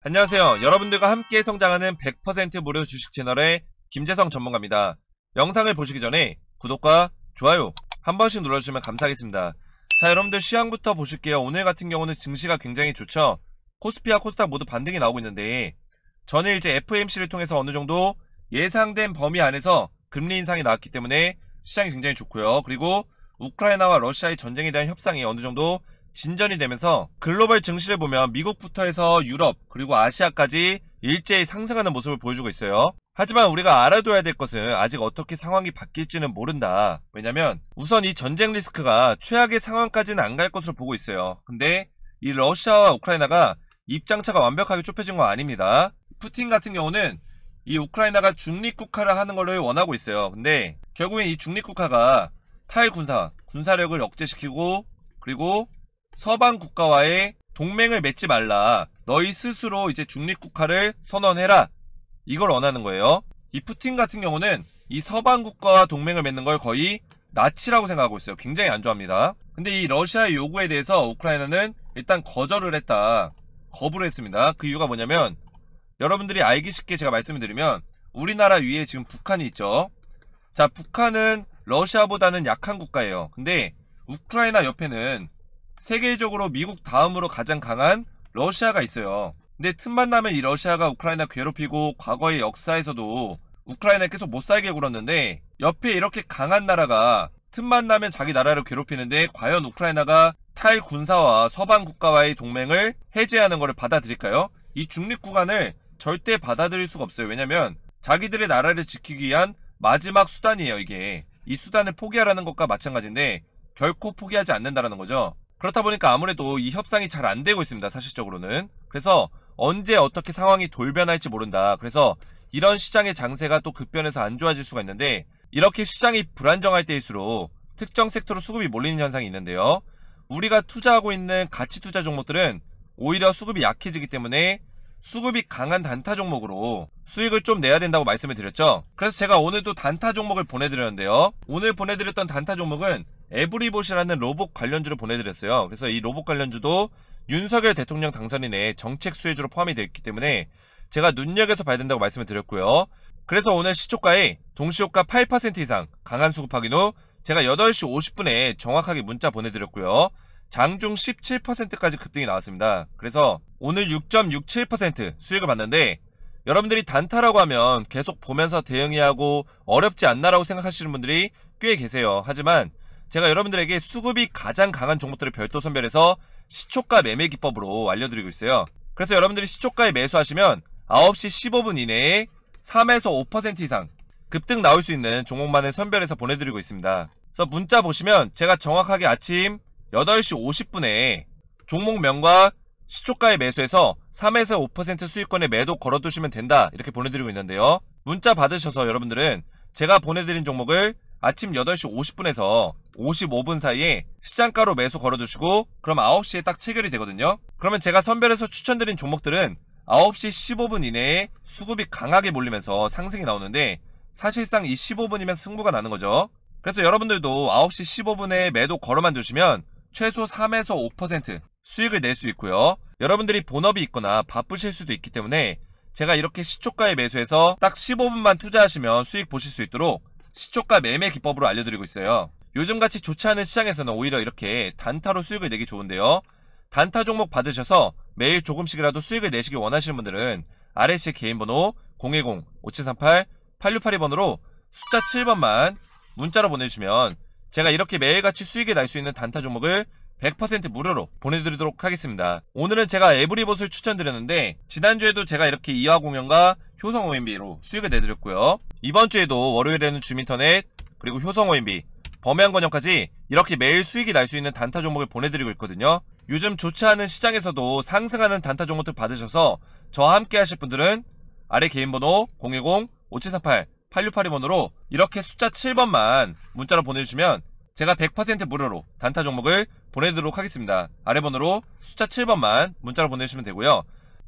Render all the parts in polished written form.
안녕하세요. 여러분들과 함께 성장하는 100% 무료 주식 채널의 김재성 전문가입니다. 영상을 보시기 전에 구독과 좋아요 한 번씩 눌러주시면 감사하겠습니다. 자, 여러분들 시황부터 보실게요. 오늘 같은 경우는 증시가 굉장히 좋죠. 코스피와 코스닥 모두 반등이 나오고 있는데 저는 이제 FOMC를 통해서 어느 정도 예상된 범위 안에서 금리 인상이 나왔기 때문에 시장이 굉장히 좋고요. 그리고 우크라이나와 러시아의 전쟁에 대한 협상이 어느 정도 진전이 되면서 글로벌 증시를 보면 미국부터 해서 유럽 그리고 아시아까지 일제히 상승하는 모습을 보여주고 있어요. 하지만 우리가 알아둬야 될 것은 아직 어떻게 상황이 바뀔지는 모른다. 왜냐면 우선 이 전쟁 리스크가 최악의 상황까지는 안 갈 것으로 보고 있어요. 근데 이 러시아와 우크라이나가 입장차가 완벽하게 좁혀진 건 아닙니다. 푸틴 같은 경우는 이 우크라이나가 중립국화를 하는 것을 원하고 있어요. 근데 결국엔 이 중립국화가 군사력을 억제시키고 그리고 서방 국가와의 동맹을 맺지 말라. 너희 스스로 이제 중립국화를 선언해라. 이걸 원하는 거예요. 이 푸틴 같은 경우는 이 서방 국가와 동맹을 맺는 걸 거의 나치라고 생각하고 있어요. 굉장히 안 좋아합니다. 근데 이 러시아의 요구에 대해서 우크라이나는 일단 거절을 했다. 거부를 했습니다. 그 이유가 뭐냐면 여러분들이 알기 쉽게 제가 말씀을 드리면 우리나라 위에 지금 북한이 있죠. 자, 북한은 러시아보다는 약한 국가예요. 근데 우크라이나 옆에는 세계적으로 미국 다음으로 가장 강한 러시아가 있어요. 근데 틈만 나면 이 러시아가 우크라이나 괴롭히고 과거의 역사에서도 우크라이나 계속 못살게 굴었는데 옆에 이렇게 강한 나라가 틈만 나면 자기 나라를 괴롭히는데 과연 우크라이나가 탈군사와 서방 국가와의 동맹을 해제하는 것을 받아들일까요? 이 중립 구간을 절대 받아들일 수가 없어요. 왜냐면 자기들의 나라를 지키기 위한 마지막 수단이에요. 이게 이 수단을 포기하라는 것과 마찬가지인데 결코 포기하지 않는다라는 거죠. 그렇다 보니까 아무래도 이 협상이 잘 안 되고 있습니다. 사실적으로는. 그래서 언제 어떻게 상황이 돌변할지 모른다. 그래서 이런 시장의 장세가 또 급변해서 안 좋아질 수가 있는데 이렇게 시장이 불안정할 때일수록 특정 섹터로 수급이 몰리는 현상이 있는데요. 우리가 투자하고 있는 가치 투자 종목들은 오히려 수급이 약해지기 때문에 수급이 강한 단타 종목으로 수익을 좀 내야 된다고 말씀을 드렸죠. 그래서 제가 오늘도 단타 종목을 보내드렸는데요. 오늘 보내드렸던 단타 종목은 에브리봇이라는 로봇 관련주를 보내드렸어요. 그래서 이 로봇 관련주도 윤석열 대통령 당선인의 정책 수혜주로 포함이 되어 있기 때문에 제가 눈여겨서 봐야 된다고 말씀을 드렸고요. 그래서 오늘 시초가에 동시효과 8% 이상 강한 수급 확인 후 제가 8시 50분에 정확하게 문자 보내드렸고요. 장중 17%까지 급등이 나왔습니다. 그래서 오늘 6.67% 수익을 봤는데 여러분들이 단타라고 하면 계속 보면서 대응해야 하고 어렵지 않나라고 생각하시는 분들이 꽤 계세요. 하지만 제가 여러분들에게 수급이 가장 강한 종목들을 별도 선별해서 시초가 매매 기법으로 알려드리고 있어요. 그래서 여러분들이 시초가에 매수하시면 9시 15분 이내에 3에서 5% 이상 급등 나올 수 있는 종목만을 선별해서 보내드리고 있습니다. 그래서 문자 보시면 제가 정확하게 아침 8시 50분에 종목명과 시초가에 매수해서 3에서 5% 수익권에 매도 걸어두시면 된다. 이렇게 보내드리고 있는데요. 문자 받으셔서 여러분들은 제가 보내드린 종목을 아침 8시 50분에서 55분 사이에 시장가로 매수 걸어두시고 그럼 9시에 딱 체결이 되거든요. 그러면 제가 선별해서 추천드린 종목들은 9시 15분 이내에 수급이 강하게 몰리면서 상승이 나오는데 사실상 이 15분이면 승부가 나는 거죠. 그래서 여러분들도 9시 15분에 매도 걸어만 두시면 최소 3에서 5% 수익을 낼 수 있고요. 여러분들이 본업이 있거나 바쁘실 수도 있기 때문에 제가 이렇게 시초가에 매수해서 딱 15분만 투자하시면 수익 보실 수 있도록 시초가 매매 기법으로 알려드리고 있어요. 요즘같이 좋지 않은 시장에서는 오히려 이렇게 단타로 수익을 내기 좋은데요. 단타 종목 받으셔서 매일 조금씩이라도 수익을 내시기 원하시는 분들은 RS의 개인번호 010-5738-8682번으로 숫자 7번만 문자로 보내주시면 제가 이렇게 매일같이 수익을 날 수 있는 단타 종목을 100% 무료로 보내드리도록 하겠습니다. 오늘은 제가 에브리봇을 추천드렸는데 지난주에도 제가 이렇게 이화공연과 효성 OMB로 수익을 내드렸고요. 이번주에도 월요일에는 주민터넷 그리고 효성 OMB 범해안건영까지 이렇게 매일 수익이 날 수 있는 단타 종목을 보내드리고 있거든요. 요즘 좋지 않은 시장에서도 상승하는 단타 종목들 받으셔서 저와 함께 하실 분들은 아래 개인번호 010-5738-8682번으로 이렇게 숫자 7번만 문자로 보내주시면 제가 100% 무료로 단타 종목을 보내드리도록 하겠습니다. 아래 번호로 숫자 7번만 문자로 보내주시면 되고요.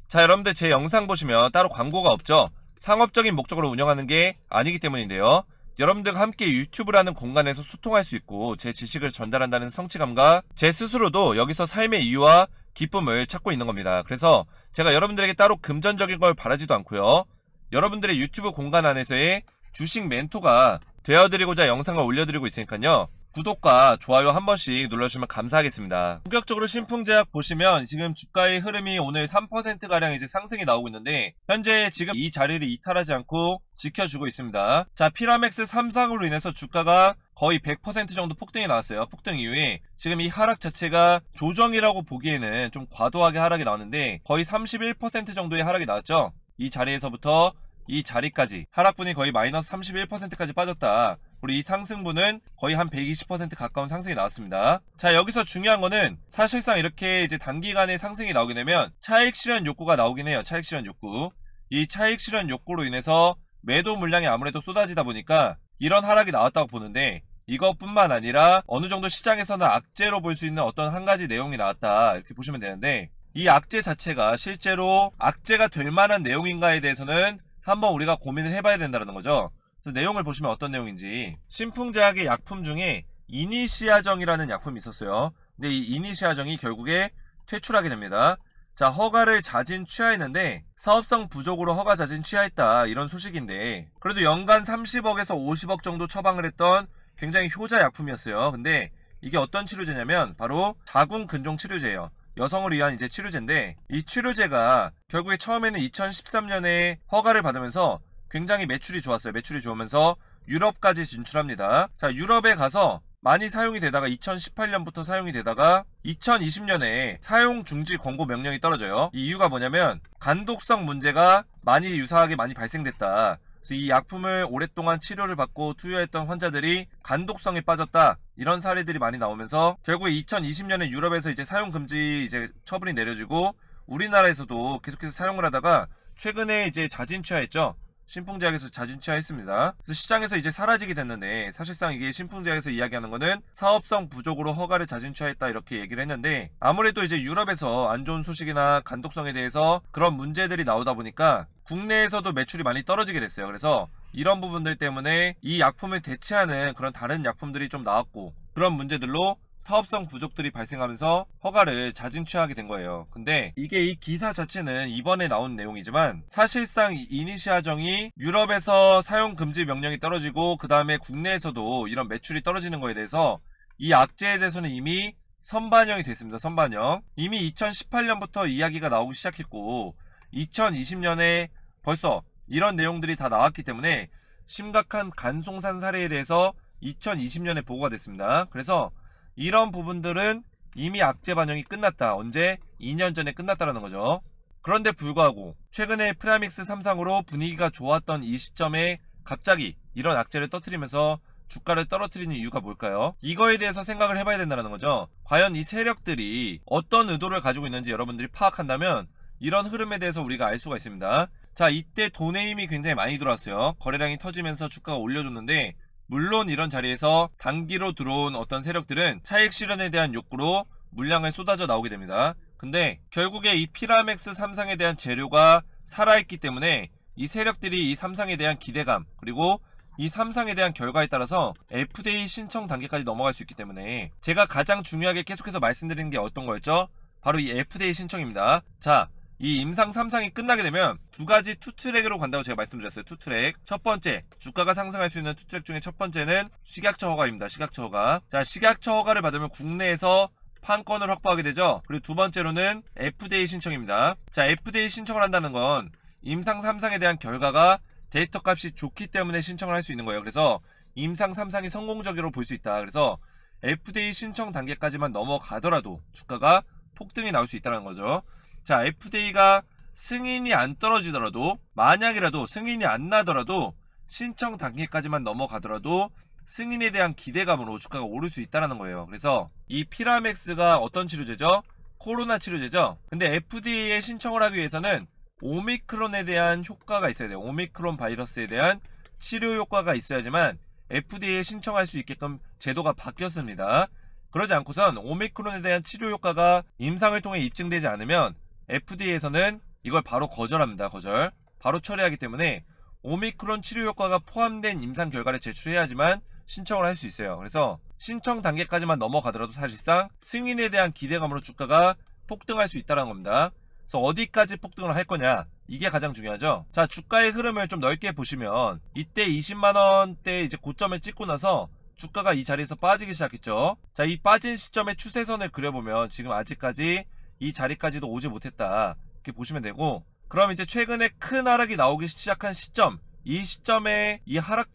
자, 여러분들 제 영상 보시면 따로 광고가 없죠. 상업적인 목적으로 운영하는 게 아니기 때문인데요. 여러분들과 함께 유튜브라는 공간에서 소통할 수 있고 제 지식을 전달한다는 성취감과 제 스스로도 여기서 삶의 이유와 기쁨을 찾고 있는 겁니다. 그래서 제가 여러분들에게 따로 금전적인 걸 바라지도 않고요. 여러분들의 유튜브 공간 안에서의 주식 멘토가 되어드리고자 영상을 올려드리고 있으니까요. 구독과 좋아요 한 번씩 눌러주시면 감사하겠습니다. 본격적으로 신풍제약 보시면 지금 주가의 흐름이 오늘 3%가량 이제 상승이 나오고 있는데 현재 지금 이 자리를 이탈하지 않고 지켜주고 있습니다. 자, 피라맥스 3상으로 인해서 주가가 거의 100% 정도 폭등이 나왔어요. 폭등 이후에 지금 이 하락 자체가 조정이라고 보기에는 좀 과도하게 하락이 나왔는데 거의 31% 정도의 하락이 나왔죠. 이 자리에서부터 이 자리까지 하락분이 거의 마이너스 31%까지 빠졌다. 우리 이 상승분은 거의 한 120% 가까운 상승이 나왔습니다. 자, 여기서 중요한 거는 사실상 이렇게 이제 단기간에 상승이 나오게 되면 차익 실현 욕구가 나오긴 해요. 차익 실현 욕구. 이 차익 실현 욕구로 인해서 매도 물량이 아무래도 쏟아지다 보니까 이런 하락이 나왔다고 보는데 이것뿐만 아니라 어느 정도 시장에서는 악재로 볼 수 있는 어떤 한 가지 내용이 나왔다. 이렇게 보시면 되는데 이 악재 자체가 실제로 악재가 될 만한 내용인가에 대해서는 한번 우리가 고민을 해봐야 된다는 거죠. 그래서 내용을 보시면 어떤 내용인지 신풍제약의 약품 중에 이니시아정이라는 약품이 있었어요. 근데 이 이니시아정이 결국에 퇴출하게 됩니다. 자, 허가를 자진 취하했는데 사업성 부족으로 허가 자진 취하했다 이런 소식인데 그래도 연간 30억에서 50억 정도 처방을 했던 굉장히 효자 약품이었어요. 근데 이게 어떤 치료제냐면 바로 자궁근종 치료제예요. 여성을 위한 이제 치료제인데 이 치료제가 결국에 처음에는 2013년에 허가를 받으면서 굉장히 매출이 좋았어요. 매출이 좋으면서 유럽까지 진출합니다. 자, 유럽에 가서 많이 사용이 되다가 2018년부터 사용이 되다가 2020년에 사용 중지 권고 명령이 떨어져요. 이 이유가 뭐냐면 간독성 문제가 유사하게 많이 발생됐다. 그래서 이 약품을 오랫동안 치료를 받고 투여했던 환자들이 간독성에 빠졌다. 이런 사례들이 많이 나오면서 결국에 2020년에 유럽에서 이제 사용 금지 이제 처분이 내려지고 우리나라에서도 계속해서 사용을 하다가 최근에 이제 자진 취하했죠. 신풍제약에서 자진 취하했습니다. 그래서 시장에서 이제 사라지게 됐는데 사실상 이게 신풍제약에서 이야기하는 거는 사업성 부족으로 허가를 자진 취하했다 이렇게 얘기를 했는데 아무래도 이제 유럽에서 안 좋은 소식이나 간독성에 대해서 그런 문제들이 나오다 보니까 국내에서도 매출이 많이 떨어지게 됐어요. 그래서 이런 부분들 때문에 이 약품을 대체하는 그런 다른 약품들이 좀 나왔고 그런 문제들로 사업성 부족들이 발생하면서 허가를 자진 취하게 된 거예요. 근데 이게 이 기사 자체는 이번에 나온 내용이지만 사실상 이 이니시아정이 유럽에서 사용 금지 명령이 떨어지고 그 다음에 국내에서도 이런 매출이 떨어지는 거에 대해서 이 악재에 대해서는 이미 선반영이 됐습니다. 선반영. 이미 2018년부터 이야기가 나오기 시작했고 2020년에 벌써 이런 내용들이 다 나왔기 때문에 심각한 간송산 사례에 대해서 2020년에 보고가 됐습니다. 그래서 이런 부분들은 이미 악재 반영이 끝났다. 언제? 2년 전에 끝났다라는 거죠. 그런데 불구하고 최근에 프라믹스 3상으로 분위기가 좋았던 이 시점에 갑자기 이런 악재를 터뜨리면서 주가를 떨어뜨리는 이유가 뭘까요? 이거에 대해서 생각을 해봐야 된다는 거죠. 과연 이 세력들이 어떤 의도를 가지고 있는지 여러분들이 파악한다면 이런 흐름에 대해서 우리가 알 수가 있습니다. 자, 이때 돈의 힘이 굉장히 많이 들어왔어요. 거래량이 터지면서 주가가 올려줬는데 물론 이런 자리에서 단기로 들어온 어떤 세력들은 차익 실현에 대한 욕구로 물량을 쏟아져 나오게 됩니다. 근데 결국에 이 피라맥스 3상에 대한 재료가 살아있기 때문에 이 세력들이 이 3상에 대한 기대감 그리고 이 3상에 대한 결과에 따라서 FDA 신청 단계까지 넘어갈 수 있기 때문에 제가 가장 중요하게 계속해서 말씀드리는 게 어떤 거였죠? 바로 이 FDA 신청입니다. 자, 이 임상 3상이 끝나게 되면 두 가지 투트랙으로 간다고 제가 말씀드렸어요. 투트랙. 첫 번째, 주가가 상승할 수 있는 투트랙 중에 첫 번째는 식약처 허가입니다. 식약처 허가. 자, 식약처 허가를 받으면 국내에서 판권을 확보하게 되죠. 그리고 두 번째로는 FDA 신청입니다. 자, FDA 신청을 한다는 건 임상 3상에 대한 결과가 데이터 값이 좋기 때문에 신청을 할 수 있는 거예요. 그래서 임상 3상이 성공적으로 볼 수 있다. 그래서 FDA 신청 단계까지만 넘어가더라도 주가가 폭등이 나올 수 있다는 거죠. 자, FDA가 승인이 안 떨어지더라도 만약이라도 승인이 안 나더라도 신청 단계까지만 넘어가더라도 승인에 대한 기대감으로 주가가 오를 수 있다는 거예요. 그래서 이 피라맥스가 어떤 치료제죠? 코로나 치료제죠. 근데 FDA에 신청을 하기 위해서는 오미크론에 대한 효과가 있어야 돼요. 오미크론 바이러스에 대한 치료 효과가 있어야지만 FDA에 신청할 수 있게끔 제도가 바뀌었습니다. 그러지 않고선 오미크론에 대한 치료 효과가 임상을 통해 입증되지 않으면 FDA에서는 이걸 바로 거절합니다. 거절. 바로 처리하기 때문에 오미크론 치료 효과가 포함된 임상 결과를 제출해야지만 신청을 할 수 있어요. 그래서 신청 단계까지만 넘어가더라도 사실상 승인에 대한 기대감으로 주가가 폭등할 수 있다는 겁니다. 그래서 어디까지 폭등을 할 거냐, 이게 가장 중요하죠. 자, 주가의 흐름을 좀 넓게 보시면 이때 20만원대 이제 고점을 찍고 나서 주가가 이 자리에서 빠지기 시작했죠. 자, 이 빠진 시점의 추세선을 그려보면 지금 아직까지 이 자리까지도 오지 못했다, 이렇게 보시면 되고, 그럼 이제 최근에 큰 하락이 나오기 시작한 시점, 이 시점의 이 하락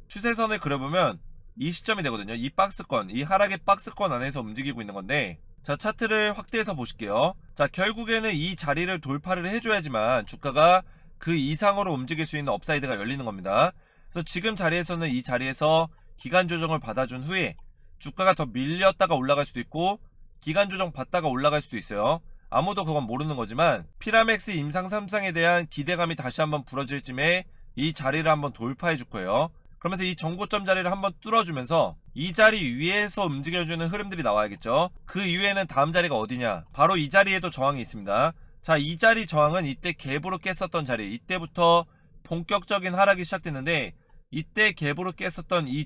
추세선을 그려보면 이 시점이 되거든요. 이 박스권, 이 하락의 박스권 안에서 움직이고 있는 건데, 자, 차트를 확대해서 보실게요. 자, 결국에는 이 자리를 돌파를 해줘야지만 주가가 그 이상으로 움직일 수 있는 업사이드가 열리는 겁니다. 그래서 지금 자리에서는 이 자리에서 기간 조정을 받아준 후에 주가가 더 밀렸다가 올라갈 수도 있고 기간 조정 받다가 올라갈 수도 있어요. 아무도 그건 모르는 거지만 피라맥스 임상 3상에 대한 기대감이 다시 한번 불어질 쯤에 이 자리를 한번 돌파해 줄 거예요. 그러면서 이 정고점 자리를 한번 뚫어주면서 이 자리 위에서 움직여주는 흐름들이 나와야겠죠. 그 이후에는 다음 자리가 어디냐, 바로 이 자리에도 저항이 있습니다. 자, 이 자리 저항은 이때 갭으로 깼었던 자리, 이때부터 본격적인 하락이 시작됐는데 이때 갭으로 깼었던 이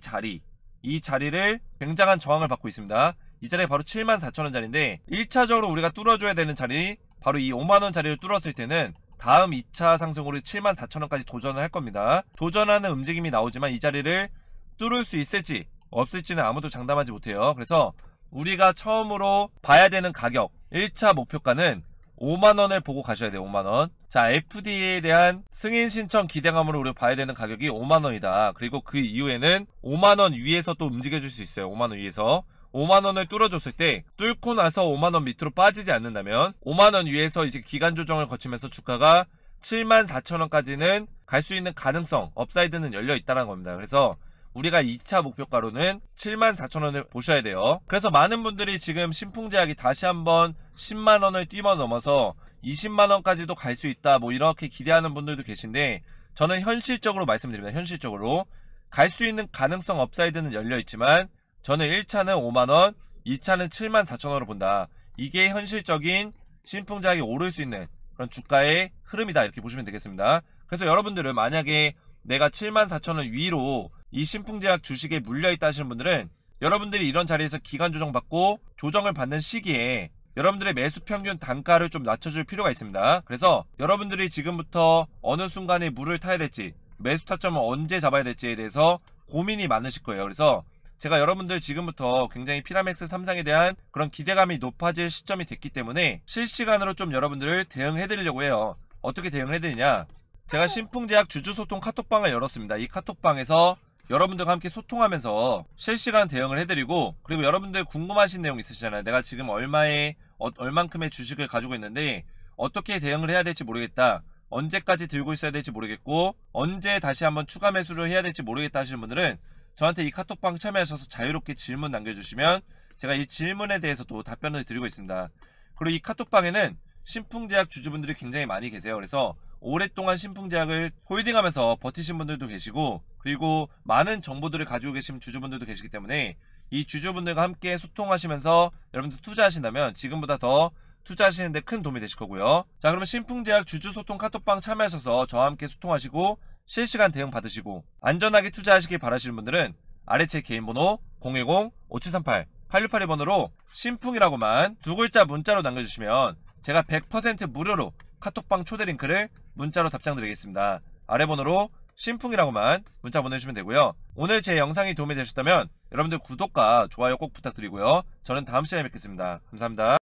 자리를 굉장한 저항을 받고 있습니다. 이 자리가 바로 74,000원 자리인데 1차적으로 우리가 뚫어줘야 되는 자리, 바로 이 5만원 자리를 뚫었을 때는 다음 2차 상승으로 74,000원까지 도전을 할 겁니다. 도전하는 움직임이 나오지만 이 자리를 뚫을 수 있을지 없을지는 아무도 장담하지 못해요. 그래서 우리가 처음으로 봐야 되는 가격, 1차 목표가는 5만원을 보고 가셔야 돼요. 5만원. 자, FDA에 대한 승인 신청 기대감으로 우리가 봐야 되는 가격이 5만원이다. 그리고 그 이후에는 5만원 위에서 또 움직여줄 수 있어요. 5만원 위에서 5만원을 뚫어줬을 때 뚫고 나서 5만원 밑으로 빠지지 않는다면 5만원 위에서 이제 기간 조정을 거치면서 주가가 74,000원까지는 갈 수 있는 가능성, 업사이드는 열려 있다는 겁니다. 그래서 우리가 2차 목표가로는 74,000원을 보셔야 돼요. 그래서 많은 분들이 지금 신풍제약이 다시 한번 10만원을 뛰어넘어서 20만원까지도 갈 수 있다, 뭐 이렇게 기대하는 분들도 계신데, 저는 현실적으로 말씀드립니다. 현실적으로 갈 수 있는 가능성, 업사이드는 열려 있지만 저는 1차는 5만원, 2차는 74,000원으로 본다. 이게 현실적인 신풍제약이 오를 수 있는 그런 주가의 흐름이다, 이렇게 보시면 되겠습니다. 그래서 여러분들은 만약에 내가 74,000원 위로 이 신풍제약 주식에 물려있다 하시는 분들은 여러분들이 이런 자리에서 기간 조정 받고 조정을 받는 시기에 여러분들의 매수 평균 단가를 좀 낮춰줄 필요가 있습니다. 그래서 여러분들이 지금부터 어느 순간에 물을 타야 될지, 매수 타점을 언제 잡아야 될지에 대해서 고민이 많으실 거예요. 그래서 제가 여러분들 지금부터 굉장히 피라맥스 3상에 대한 그런 기대감이 높아질 시점이 됐기 때문에 실시간으로 좀 여러분들을 대응해 드리려고 해요. 어떻게 대응을 해드리냐, 제가 신풍제약 주주소통 카톡방을 열었습니다. 이 카톡방에서 여러분들과 함께 소통하면서 실시간 대응을 해드리고, 그리고 여러분들 궁금하신 내용 있으시잖아요. 내가 지금 얼만큼의 주식을 가지고 있는데 어떻게 대응을 해야 될지 모르겠다, 언제까지 들고 있어야 될지 모르겠고 언제 다시 한번 추가 매수를 해야 될지 모르겠다 하시는 분들은 저한테 이 카톡방 참여하셔서 자유롭게 질문 남겨주시면 제가 이 질문에 대해서도 답변을 드리고 있습니다. 그리고 이 카톡방에는 신풍제약 주주분들이 굉장히 많이 계세요. 그래서 오랫동안 신풍제약을 홀딩하면서 버티신 분들도 계시고, 그리고 많은 정보들을 가지고 계신 주주분들도 계시기 때문에 이 주주분들과 함께 소통하시면서 여러분들 투자하신다면 지금보다 더 투자하시는데 큰 도움이 되실 거고요. 자, 그러면 신풍제약 주주소통 카톡방 참여하셔서 저와 함께 소통하시고 실시간 대응 받으시고 안전하게 투자하시길 바라시는 분들은 아래 제 개인 번호 010-5738-8682번으로 신풍이라고만 두 글자 문자로 남겨주시면 제가 100% 무료로 카톡방 초대 링크를 문자로 답장 드리겠습니다. 아래 번호로 신풍이라고만 문자 보내주시면 되고요. 오늘 제 영상이 도움이 되셨다면 여러분들 구독과 좋아요 꼭 부탁드리고요. 저는 다음 시간에 뵙겠습니다. 감사합니다.